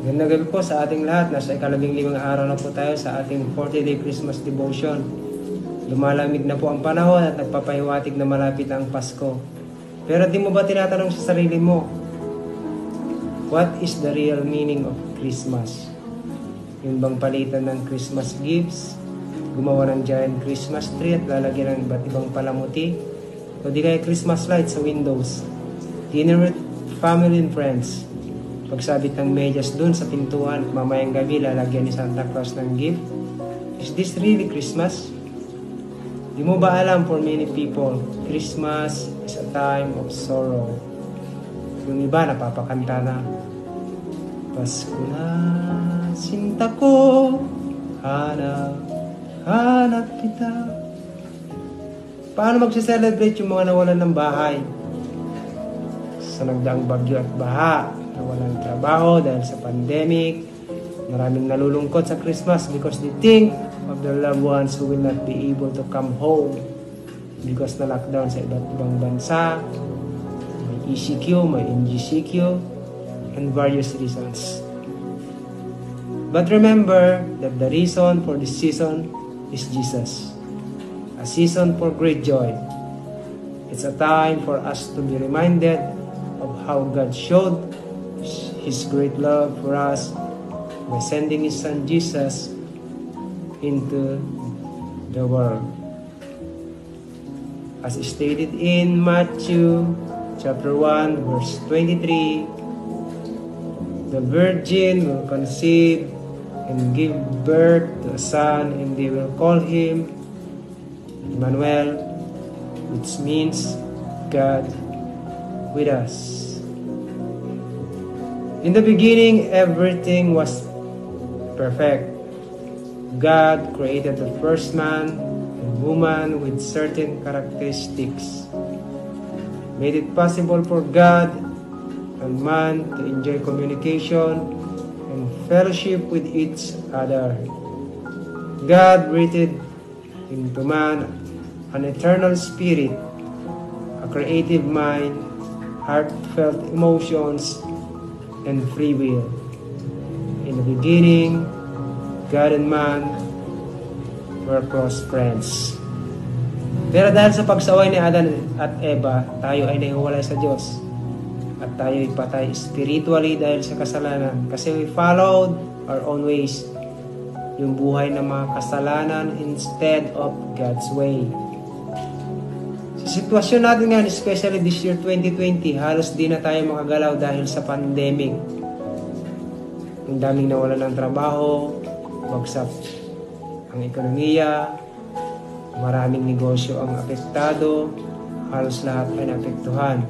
Magandang gabi po sa ating lahat. Nasa ika-15 araw na po tayo sa ating 40-day Christmas devotion. Lumalamig na po ang panahon at nagpapahiwatig na malapit ang Pasko. Pero di mo ba tinatanong sa sarili mo, what is the real meaning of Christmas? Yung bang palitan ng Christmas gifts, gumawa ng giant Christmas tree at lalagyan ng iba't ibang palamuti, o di kaya Christmas lights sa windows, dinner with family and friends, pagsabit ng medyas dun sa pintuan at mamayang gabi lalagyan ni Santa Claus ng gift. Is this really Christmas? Di mo ba alam, for many people, Christmas is a time of sorrow. Yung iba napapakanta na, Pasko na, sinta ko, hanap kita. Paano magse-celebrate yung mga nawalan ng bahay? Sa nagdaang bagyo at baha, nawalan ng trabaho dahil sa pandemic, maraming nalulungkot sa Christmas because they think of their loved ones who will not be able to come home because na lockdown sa iba't ibang bansa, may ECQ, may NGCQ, and various reasons. But remember that the reason for this season is Jesus. A season for great joy. It's a time for us to be reminded of how God showed His great love for us by sending His Son Jesus into the world. As stated in Matthew chapter 1 verse 23, the virgin will conceive and give birth to a son, and they will call him Emmanuel, which means God with us. In the beginning, everything was perfect. God created the first man and woman with certain characteristics, made it possible for God and man to enjoy communication and fellowship with each other. God breathed into man an eternal spirit, a creative mind, heartfelt emotions, and free will. In the beginning, God and man were close friends. Pero dahil sa pagsaway ni Adan at Eva, tayo ay nahiwalay sa Diyos. At tayo ay patay spiritually dahil sa kasalanan. Kasi we followed our own ways. Yung buhay ng mga kasalanan instead of God's way. Sa sitwasyon natin nga, especially this year 2020, halos di na tayo makagalaw dahil sa pandemic. Ang daming nawalan ng trabaho, bagsak ang ekonomiya, maraming negosyo ang apektado, halos lahat ay naapektuhan.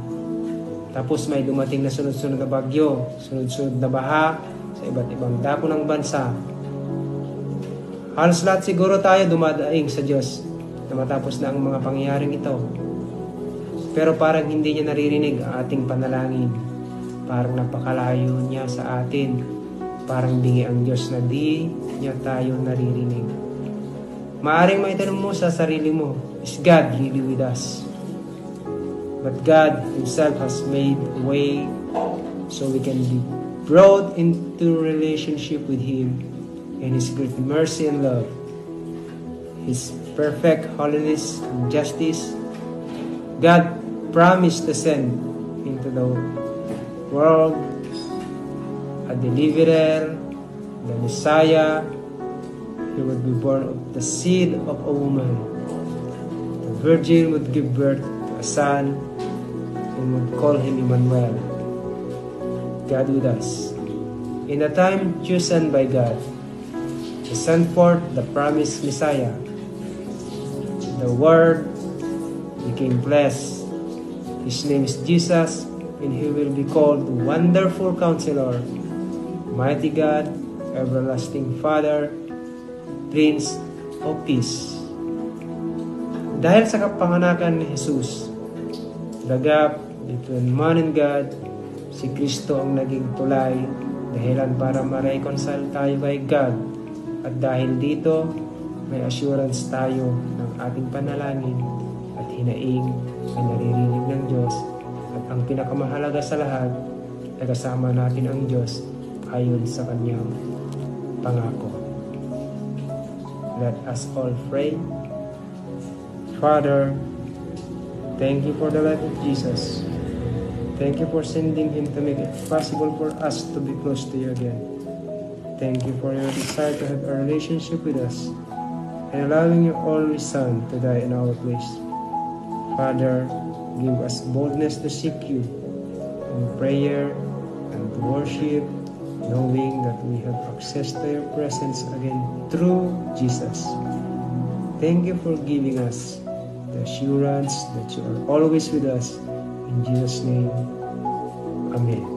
Tapos may dumating na sunod-sunod na bagyo, sunod-sunod na baha sa iba't ibang dako ng bansa. Halos lahat siguro tayo dumadaing sa Diyos na matapos na ang mga pangyayaring ito. Pero parang hindi niya naririnig ang ating panalangin. Parang napakalayo niya sa atin. Parang bingi ang Diyos na di niya tayo naririnig. Maaring maitanong mo sa sarili mo, is God really with us? But God Himself has made a way so we can be brought into relationship with Him and His great mercy and love, His perfect holiness and justice. God promised to send into the world a deliverer, the Messiah. He would be born of the seed of a woman. The virgin would give birth to a son and would call him Emmanuel, God with us. In the time chosen by God, He sent forth the promised Messiah. The Word became flesh. His name is Jesus, and He will be called Wonderful Counselor, Mighty God, Everlasting Father, Prince of Peace. Dahil sa kapanganakan ni Jesus, the gap between man and God, si Kristo ang naging tulay, dahilan para ma-reconcile tayo kay God. At dahil dito, may assurance tayo ng ating panalangin at hinaing ay naririnig ng Diyos. At ang pinakamahalaga sa lahat, ay kasama natin ang Diyos ayon sa kanyang pangako. Let us all pray. Father, thank you for the life of Jesus. Thank you for sending Him to make it possible for us to be close to you again. Thank you for your desire to have a relationship with us and allowing your only Son to die in our place. Father, give us boldness to seek you in prayer and to worship, knowing that we have access to your presence again through Jesus. Thank you for giving us the assurance that you are always with us. In Jesus' name, Amen.